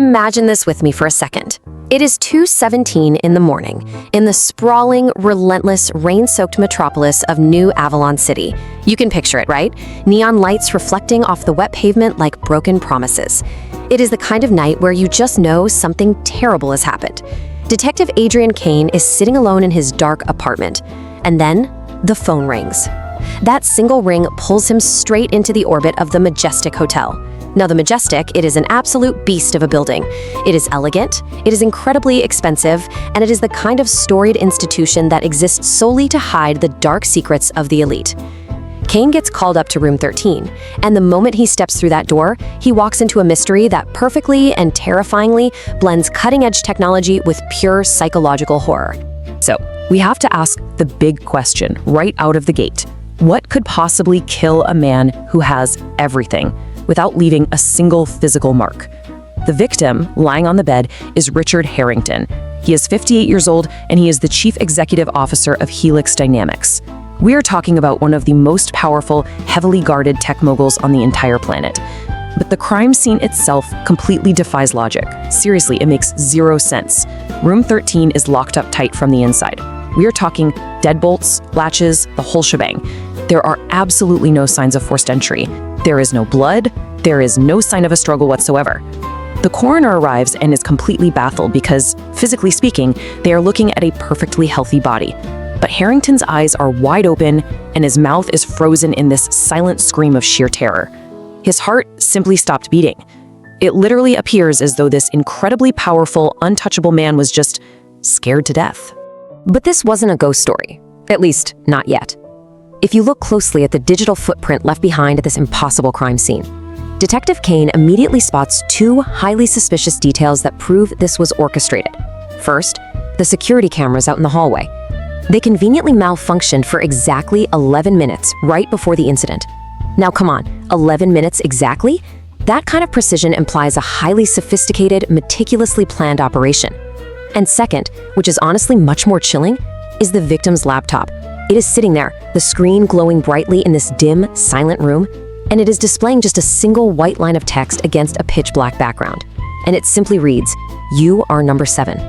Imagine this with me for a second. It is 2:17 in the morning in the sprawling, relentless, rain-soaked metropolis of New Avalon City. You can picture it, right? Neon lights reflecting off the wet pavement like broken promises. It is the kind of night where you just know something terrible has happened. Detective Adrian Kane is sitting alone in his dark apartment. And then, the phone rings. That single ring pulls him straight into the orbit of the Majestic Hotel. Now, the Majestic, it is an absolute beast of a building. It is elegant, it is incredibly expensive, and it is the kind of storied institution that exists solely to hide the dark secrets of the elite. Kane gets called up to room 13, and the moment he steps through that door, he walks into a mystery that perfectly and terrifyingly blends cutting-edge technology with pure psychological horror. So, we have to ask the big question right out of the gate. What could possibly kill a man who has everything without leaving a single physical mark? The victim, lying on the bed, is Richard Harrington. He is 58 years old, and he is the chief executive officer of Helix Dynamics. We are talking about one of the most powerful, heavily guarded tech moguls on the entire planet. But the crime scene itself completely defies logic. Seriously, it makes zero sense. Room 13 is locked up tight from the inside. We are talking deadbolts, latches, the whole shebang. There are absolutely no signs of forced entry. There is no blood. There is no sign of a struggle whatsoever. The coroner arrives and is completely baffled because, physically speaking, they are looking at a perfectly healthy body. But Harrington's eyes are wide open and his mouth is frozen in this silent scream of sheer terror. His heart simply stopped beating. It literally appears as though this incredibly powerful, untouchable man was just scared to death. But this wasn't a ghost story. At least, not yet. If you look closely at the digital footprint left behind at this impossible crime scene, Detective Kane immediately spots two highly suspicious details that prove this was orchestrated. First, the security cameras out in the hallway. They conveniently malfunctioned for exactly 11 minutes right before the incident. Now come on, 11 minutes exactly? That kind of precision implies a highly sophisticated, meticulously planned operation. And second, which is honestly much more chilling, is the victim's laptop. It is sitting there, the screen glowing brightly in this dim, silent room, and it is displaying just a single white line of text against a pitch-black background. And it simply reads, "You are number 7."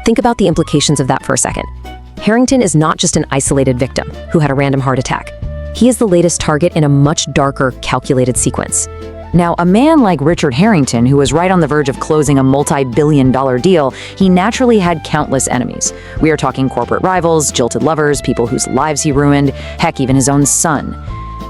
Think about the implications of that for a second. Harrington is not just an isolated victim who had a random heart attack. He is the latest target in a much darker, calculated sequence. Now, a man like Richard Harrington, who was right on the verge of closing a multi-billion-dollar deal, he naturally had countless enemies. We are talking corporate rivals, jilted lovers, people whose lives he ruined, heck, even his own son.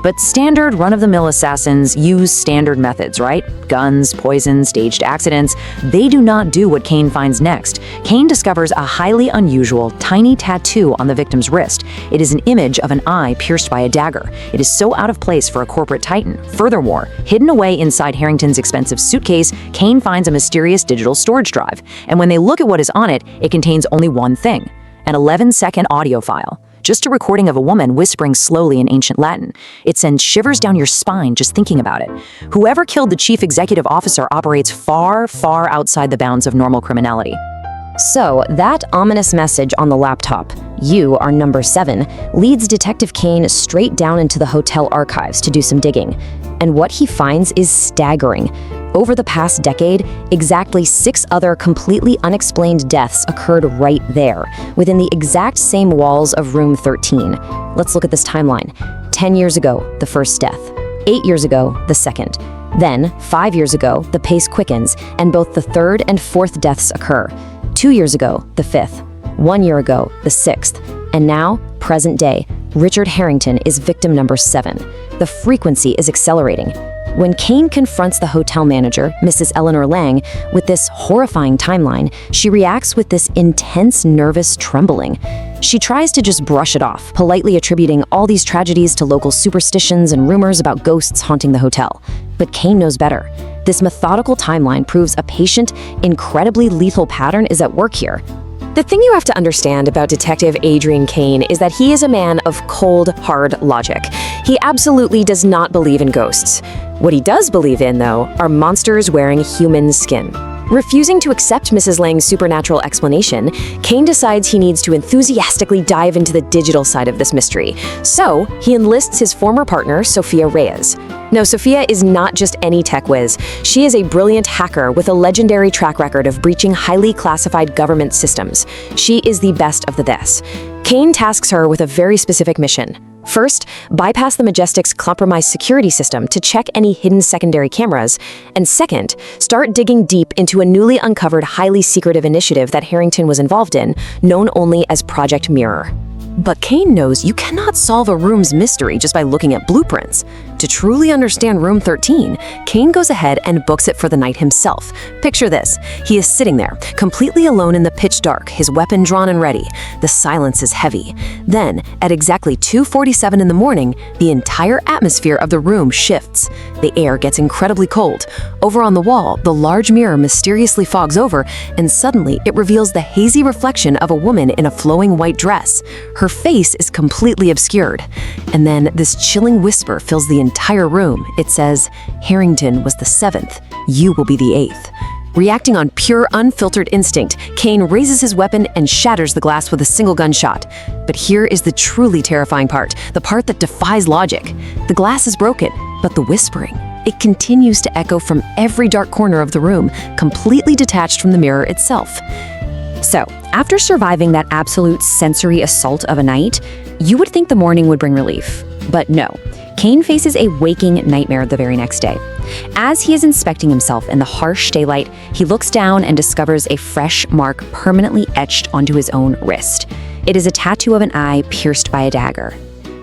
But standard run-of-the-mill assassins use standard methods, right? Guns, poison, staged accidents. They do not do what Kane finds next. Kane discovers a highly unusual, tiny tattoo on the victim's wrist. It is an image of an eye pierced by a dagger. It is so out of place for a corporate titan. Furthermore, hidden away inside Harrington's expensive suitcase, Kane finds a mysterious digital storage drive. And when they look at what is on it, it contains only one thing: an 11-second audio file. Just a recording of a woman whispering slowly in ancient Latin. It sends shivers down your spine just thinking about it. Whoever killed the chief executive officer operates far, far outside the bounds of normal criminality. So, that ominous message on the laptop, "You are number 7, leads Detective Kane straight down into the hotel archives to do some digging. And what he finds is staggering. Over the past decade, exactly 6 other completely unexplained deaths occurred right there, within the exact same walls of room 13. Let's look at this timeline. 10 years ago, the first death. 8 years ago, the second. Then, 5 years ago, the pace quickens, and both the third and fourth deaths occur. 2 years ago, the 5th. 1 year ago, the 6th. And now, present day, Richard Harrington is victim number 7. The frequency is accelerating. When Kane confronts the hotel manager, Mrs. Eleanor Lang, with this horrifying timeline, she reacts with this intense, nervous trembling. She tries to just brush it off, politely attributing all these tragedies to local superstitions and rumors about ghosts haunting the hotel. But Kane knows better. This methodical timeline proves a patient, incredibly lethal pattern is at work here. The thing you have to understand about Detective Adrian Kane is that he is a man of cold, hard logic. He absolutely does not believe in ghosts. What he does believe in, though, are monsters wearing human skin. Refusing to accept Mrs. Lang's supernatural explanation, Kane decides he needs to enthusiastically dive into the digital side of this mystery. So, he enlists his former partner, Sophia Reyes. Now, Sophia is not just any tech whiz. She is a brilliant hacker with a legendary track record of breaching highly classified government systems. She is the best of the best. Kane tasks her with a very specific mission. First, bypass the Majestic's compromised security system to check any hidden secondary cameras. And second, start digging deep into a newly uncovered, highly secretive initiative that Harrington was involved in, known only as Project Mirror. But Kane knows you cannot solve a room's mystery just by looking at blueprints. To truly understand Room 13, Kane goes ahead and books it for the night himself. Picture this. He is sitting there, completely alone in the pitch dark, his weapon drawn and ready. The silence is heavy. Then, at exactly 2:47 in the morning, the entire atmosphere of the room shifts. The air gets incredibly cold. Over on the wall, the large mirror mysteriously fogs over, and suddenly it reveals the hazy reflection of a woman in a flowing white dress. Her face is completely obscured. And then this chilling whisper fills the entire room. It says, "Harrington was the 7th. You will be the 8th." Reacting on pure, unfiltered instinct, Kane raises his weapon and shatters the glass with a single gunshot. But here is the truly terrifying part, the part that defies logic. The glass is broken, but the whispering, it continues to echo from every dark corner of the room, completely detached from the mirror itself. So, after surviving that absolute sensory assault of a night, you would think the morning would bring relief. But no, Kane faces a waking nightmare the very next day. As he is inspecting himself in the harsh daylight, he looks down and discovers a fresh mark permanently etched onto his own wrist. It is a tattoo of an eye pierced by a dagger.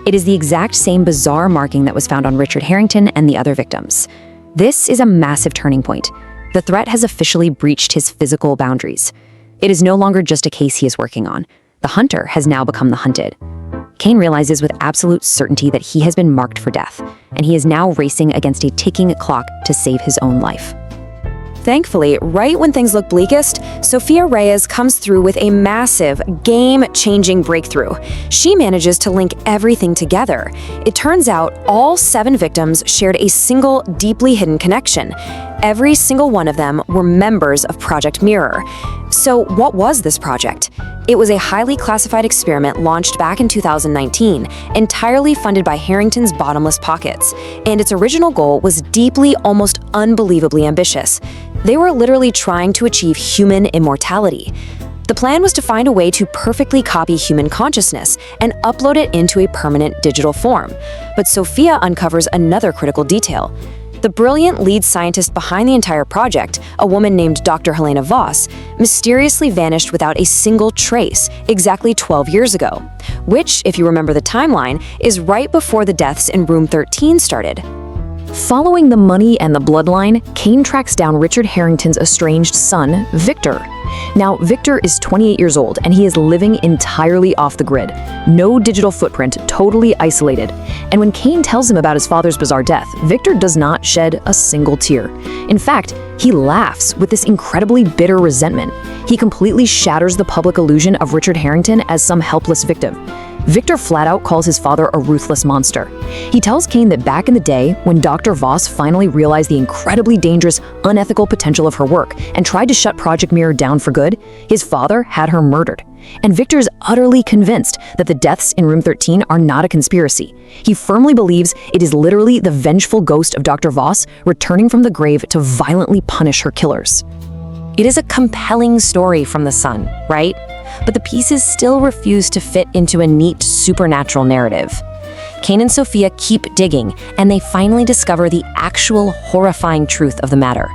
It is the exact same bizarre marking that was found on Richard Harrington and the other victims. This is a massive turning point. The threat has officially breached his physical boundaries. It is no longer just a case he is working on. The hunter has now become the hunted. Kane realizes with absolute certainty that he has been marked for death, and he is now racing against a ticking clock to save his own life. Thankfully, right when things look bleakest, Sophia Reyes comes through with a massive, game-changing breakthrough. She manages to link everything together. It turns out all 7 victims shared a single, deeply hidden connection. Every single one of them were members of Project Mirror. So what was this project? It was a highly classified experiment launched back in 2019, entirely funded by Harrington's bottomless pockets, and its original goal was deeply, almost unbelievably ambitious. They were literally trying to achieve human immortality. The plan was to find a way to perfectly copy human consciousness and upload it into a permanent digital form. But Sophia uncovers another critical detail. The brilliant lead scientist behind the entire project, a woman named Dr. Helena Voss, mysteriously vanished without a single trace exactly 12 years ago, which, if you remember the timeline, is right before the deaths in Room 13 started. Following the money and the bloodline, Kane tracks down Richard Harrington's estranged son, Victor. Now, Victor is 28 years old, and he is living entirely off the grid. No digital footprint, totally isolated. And when Kane tells him about his father's bizarre death, Victor does not shed a single tear. In fact, he laughs with this incredibly bitter resentment. He completely shatters the public illusion of Richard Harrington as some helpless victim. Victor flat out calls his father a ruthless monster. He tells Kane that back in the day, when Dr. Voss finally realized the incredibly dangerous, unethical potential of her work and tried to shut Project Mirror down for good, his father had her murdered. And Victor is utterly convinced that the deaths in Room 13 are not a conspiracy. He firmly believes it is literally the vengeful ghost of Dr. Voss returning from the grave to violently punish her killers. It is a compelling story from the son, right? But the pieces still refuse to fit into a neat supernatural narrative. Kane and Sophia keep digging, and they finally discover the actual horrifying truth of the matter.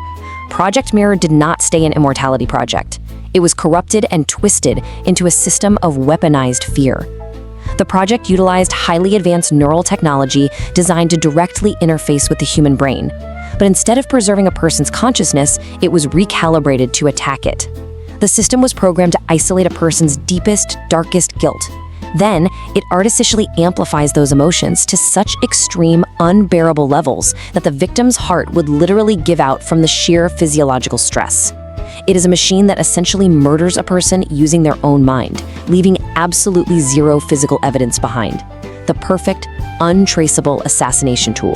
Project Mirror did not stay an immortality project. It was corrupted and twisted into a system of weaponized fear. The project utilized highly advanced neural technology designed to directly interface with the human brain. But instead of preserving a person's consciousness, it was recalibrated to attack it. The system was programmed to isolate a person's deepest, darkest guilt. Then, it artificially amplifies those emotions to such extreme, unbearable levels that the victim's heart would literally give out from the sheer physiological stress. It is a machine that essentially murders a person using their own mind, leaving absolutely zero physical evidence behind. The perfect, untraceable assassination tool.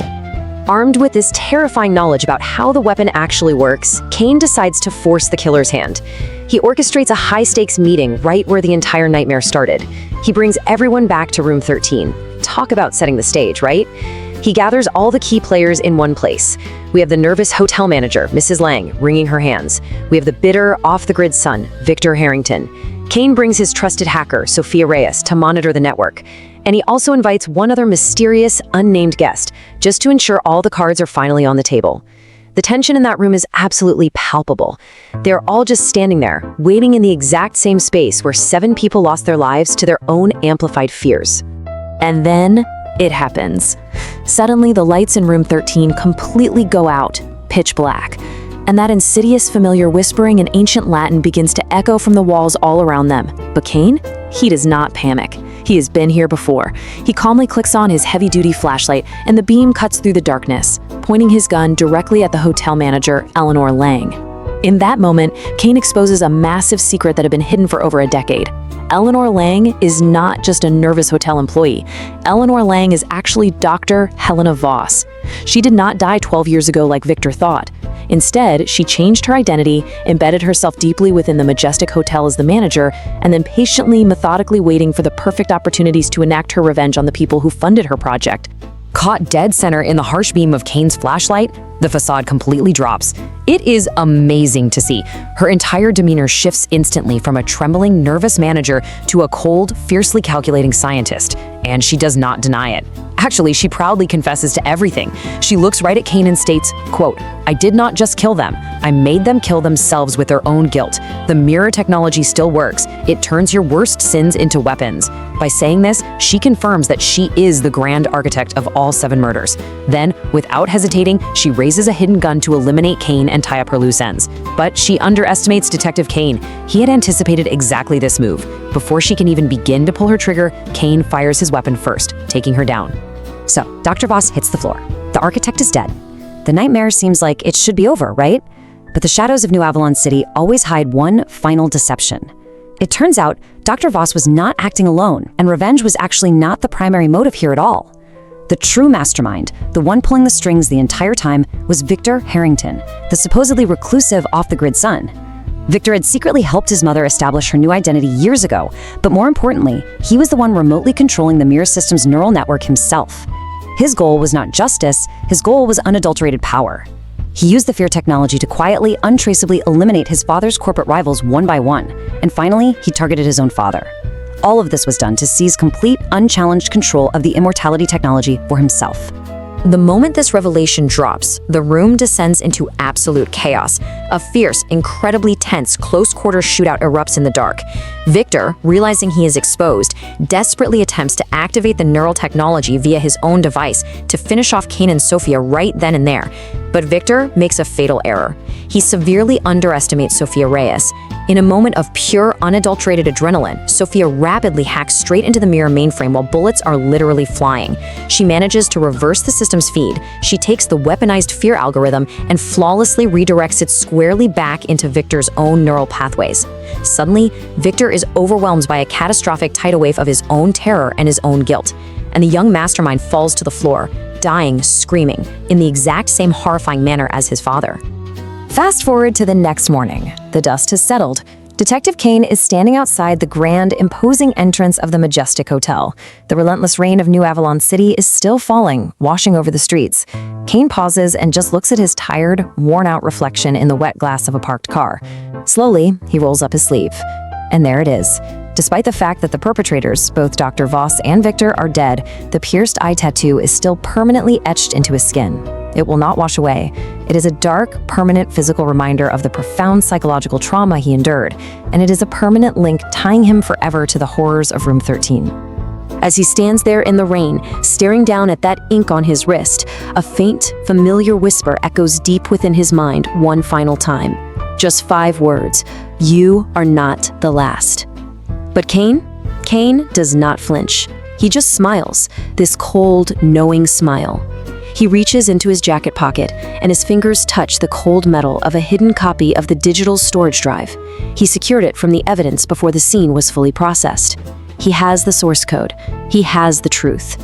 Armed with this terrifying knowledge about how the weapon actually works, Kane decides to force the killer's hand. He orchestrates a high-stakes meeting right where the entire nightmare started. He brings everyone back to room 13. Talk about setting the stage, right? He gathers all the key players in one place. We have the nervous hotel manager, Mrs. Lang, wringing her hands. We have the bitter, off-the-grid son, Victor Harrington. Kane brings his trusted hacker, Sophia Reyes, to monitor the network. And he also invites one other mysterious, unnamed guest, just to ensure all the cards are finally on the table. The tension in that room is absolutely palpable. They're all just standing there, waiting in the exact same space where 7 people lost their lives to their own amplified fears. And then it happens. Suddenly, the lights in room 13 completely go out, pitch black. And that insidious familiar whispering in ancient Latin begins to echo from the walls all around them. But Kane? He does not panic. He has been here before. He calmly clicks on his heavy-duty flashlight, and the beam cuts through the darkness, pointing his gun directly at the hotel manager, Eleanor Lang. In that moment, Kane exposes a massive secret that had been hidden for over a decade. Eleanor Lang is not just a nervous hotel employee. Eleanor Lang is actually Dr. Helena Voss. She did not die 12 years ago like Victor thought. Instead, she changed her identity, embedded herself deeply within the majestic hotel as the manager, and then patiently, methodically waiting for the perfect opportunities to enact her revenge on the people who funded her project. Caught dead center in the harsh beam of Kane's flashlight, the facade completely drops. It is amazing to see. Her entire demeanor shifts instantly from a trembling, nervous manager to a cold, fiercely calculating scientist, and she does not deny it. Actually, she proudly confesses to everything. She looks right at Kane and states, quote, "I did not just kill them. I made them kill themselves with their own guilt. The mirror technology still works. It turns your worst sins into weapons." By saying this, she confirms that she is the grand architect of all 7 murders. Then, without hesitating, she raises a hidden gun to eliminate Kane and tie up her loose ends. But she underestimates Detective Kane. He had anticipated exactly this move. Before she can even begin to pull her trigger, Kane fires his weapon first, taking her down. So, Dr. Voss hits the floor. The architect is dead. The nightmare seems like it should be over, right? But the shadows of New Avalon City always hide one final deception. It turns out Dr. Voss was not acting alone, and revenge was actually not the primary motive here at all. The true mastermind, the one pulling the strings the entire time, was Victor Harrington, the supposedly reclusive off-the-grid son. Victor had secretly helped his mother establish her new identity years ago, but more importantly, he was the one remotely controlling the mirror system's neural network himself. His goal was not justice, his goal was unadulterated power. He used the fear technology to quietly, untraceably eliminate his father's corporate rivals one by one, and finally, he targeted his own father. All of this was done to seize complete, unchallenged control of the immortality technology for himself. The moment this revelation drops, the room descends into absolute chaos. A fierce, incredibly tense, close-quarter shootout erupts in the dark. Victor, realizing he is exposed, desperately attempts to activate the neural technology via his own device to finish off Kane and Sophia right then and there. But Victor makes a fatal error. He severely underestimates Sophia Reyes. In a moment of pure, unadulterated adrenaline, Sophia rapidly hacks straight into the mirror mainframe while bullets are literally flying. She manages to reverse the system's feed. She takes the weaponized fear algorithm and flawlessly redirects it squarely back into Victor's own neural pathways. Suddenly, Victor is overwhelmed by a catastrophic tidal wave of his own terror and his own guilt, and the young mastermind falls to the floor, dying, screaming, in the exact same horrifying manner as his father. Fast forward to the next morning. The dust has settled. Detective Kane is standing outside the grand, imposing entrance of the majestic hotel. The relentless rain of New Avalon City is still falling, washing over the streets. Kane pauses and just looks at his tired, worn-out reflection in the wet glass of a parked car. Slowly, he rolls up his sleeve. And there it is. Despite the fact that the perpetrators, both Dr. Voss and Victor, are dead, the pierced eye tattoo is still permanently etched into his skin. It will not wash away. It is a dark, permanent physical reminder of the profound psychological trauma he endured, and it is a permanent link tying him forever to the horrors of Room 13. As he stands there in the rain, staring down at that ink on his wrist, a faint, familiar whisper echoes deep within his mind one final time. Just 5 words: "You are not the last." But Kane does not flinch. He just smiles, this cold, knowing smile. He reaches into his jacket pocket, and his fingers touch the cold metal of a hidden copy of the digital storage drive. He secured it from the evidence before the scene was fully processed. He has the source code. He has the truth.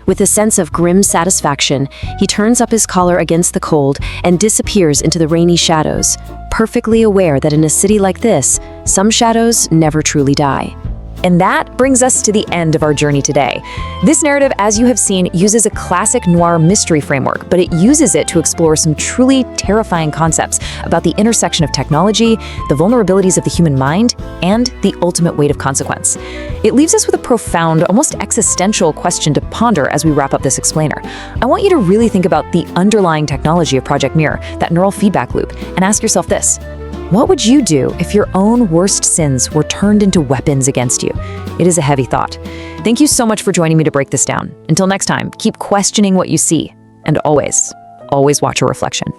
With a sense of grim satisfaction, he turns up his collar against the cold and disappears into the rainy shadows, perfectly aware that in a city like this, some shadows never truly die. And that brings us to the end of our journey today. This narrative, as you have seen, uses a classic noir mystery framework, but it uses it to explore some truly terrifying concepts about the intersection of technology, the vulnerabilities of the human mind, and the ultimate weight of consequence. It leaves us with a profound, almost existential question to ponder as we wrap up this explainer. I want you to really think about the underlying technology of Project Mirror, that neural feedback loop, and ask yourself this: what would you do if your own worst sins were turned into weapons against you? It is a heavy thought. Thank you so much for joining me to break this down. Until next time, keep questioning what you see, and always, always watch your reflection.